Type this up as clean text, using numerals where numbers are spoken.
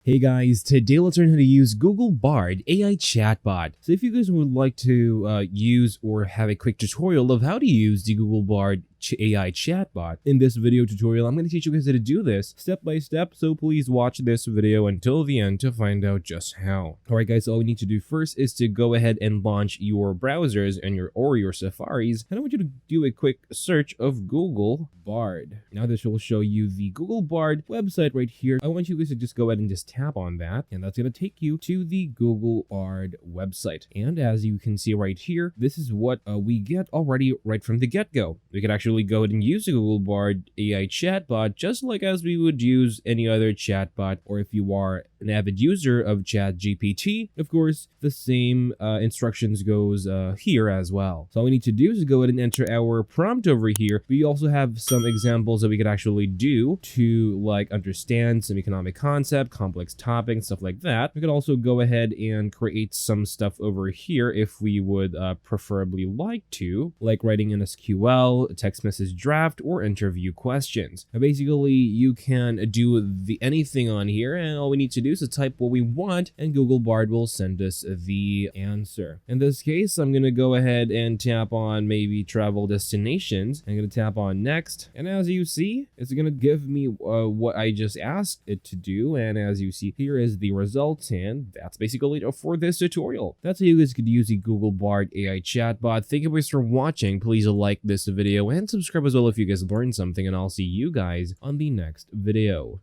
Hey guys, today let's learn how to use Google Bard AI Chatbot. So if you guys would like to use or have a quick tutorial of how to use the Google Bard AI chatbot. In this video tutorial, I'm going to teach you guys how to do this step by step, so please watch this video until the end to find out just how. Alright guys, all we need to do first is to go ahead and launch your browsers and your Safaris, and I want you to do a quick search of Google Bard. Now this will show you the Google Bard website right here. I want you guys to just go ahead and just tap on that, and that's going to take you to the Google Bard website. And as you can see right here, this is what we get already right from the get-go. We could actually go ahead and use the Google Bard AI chatbot just like as we would use any other chatbot, or if you are an avid user of ChatGPT, of course, the same instructions goes here as well. So all we need to do is go ahead and enter our prompt over here. We also have some examples that we could actually do to like understand some economic concept, complex topics, stuff like that. We could also go ahead and create some stuff over here if we would preferably like to, like writing an SQL, text message draft, or interview questions. Now, basically, you can do anything on here, and all we need to do is to type what we want, and Google Bard will send us the answer. In this case, I'm going to go ahead and tap on maybe travel destinations. I'm going to tap on next, and as you see, it's going to give me what I just asked it to do, and as you see, here is the results, and that's basically it for this tutorial. That's how you guys could use the Google Bard AI chatbot. Thank you guys for watching. Please like this video and subscribe as well if you guys learned something, and I'll see you guys on the next video.